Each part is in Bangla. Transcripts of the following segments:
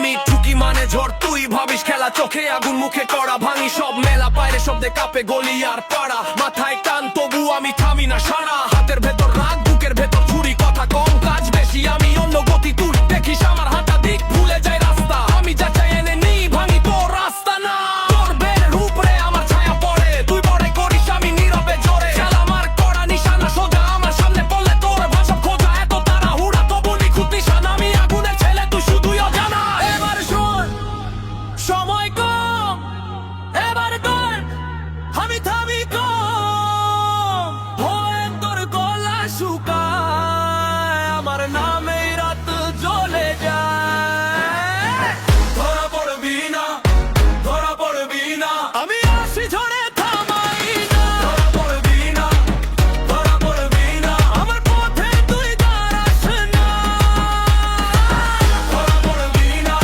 আমি ঠুকি মানে ঝড়, তুই ভাবিস খেলা, চোখে আগুন মুখে কড়া, ভাঙি সব মেলা, বাইরে শব্দে কাঁপে গলি আর পাড়া, মাথায় টান তবু আমি থামি না সারা, হাতের ভেতর রাগ বুকের ভেতর ছুরি, কথা কম কাজ বেশি, আমি অন্য গতি, তুই দেখিস আমার হাঁটা দিক, ভুলে যায় রাস্তা, আমি যা চাই এনে নি, ভাঙি তোর রাস্তা না, তোর বেড়ের উপরে আমার ছায়া পড়ে, তুই বড় করিস আমি নীরবে জোরে, খেলা আমার কড়া নিশানা সোজা, আমার সামনে পড়লে তোর ভাষা খোঁজা, এত তাড়াহুড়া তবু নিখুঁত নিশানা, আমি আগুনের ছেলে তুই শুধুই অজানা। এবার শোন, সময় কম, এবার কর, আমি থামি কম, হয়ে তোর গলা শুকায়, আমার নামে রাত জ্বলে যায়, ধরা পড়বি না, ধরা পড়বি না, আমি আসি ঝড়ে থামাই না, ধরা পড়বি না, ধরা পড়বি না, আমার পথে তুই দাঁড়াস না, ধরা পড়বি না,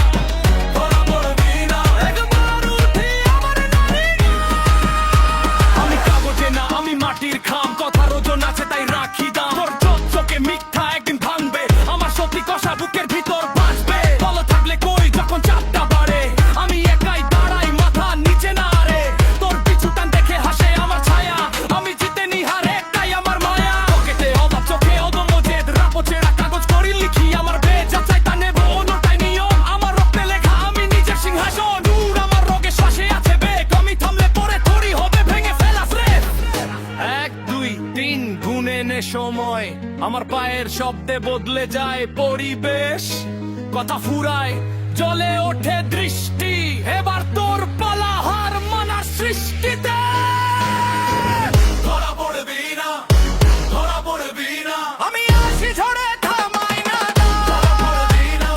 ধরা পড়বি না, একবার উঠি আমার নারী না, আমি কাগজে না আমি মাটির খাম, কথার ওজন আছে তাই রাখি দাম, তোর চোখে মিথ্যা একদিন ভাঙবে, আমার সত্যি কষা বুকের ভিতর বাঁচবে, বলো থাকলে কই যখন চাপটা বাড়ে, আমি একাই দাঁড়াই মাথা নিচে না রে, তোর পিছু টান দেখে হাসে আমার ছায়া, আমি জিতে নি হারে একটাই আমার মায়া, পকেটে অভাব চোখে অদম্য জেদ, রাপো ছেঁড়া কাগজ করি লিখি আমার বেদ, যা চাই তা নেব অন্যটাই নিয়ম, আমার রক্তে লেখা আমি নিজের সিংহাসন, দূর আমার রোগে শ্বাসে আছে বেগ, আমি থামলে পরে তোরই হবে ভেঙে ফেলাস রে, 1 2 3 গুনে নে সময়, আমার পায়ের শব্দে বদলে যায় পরিবেশ, কথা ফুরায় জ্বলে ওঠে দৃষ্টি, এবার তোর পালা হার মানার সৃষ্টিতে, ধরা পড়বি না, ধরা পড়বি না, আমি আসি ঝড়ে থামাই না, ধরা পড়বি না,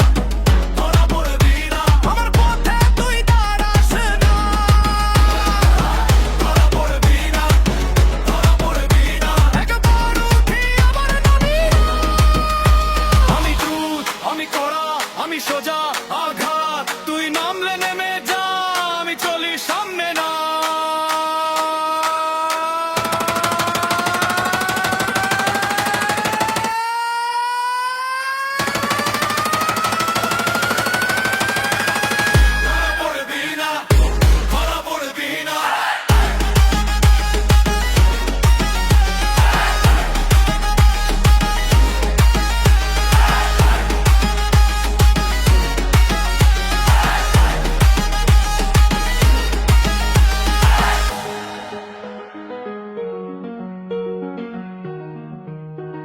ধরা পড়বি না, আমার পথে তুই দাঁড়াস না, ধরা পড়বি না, ধরা পড়বি না, একবার উঠি আমার নামি না, আমি দ্রুত, আমি কড়া, আমি সোজা আঘাত, তুই নামলে নেমে যা, আমি চলি সামনে না।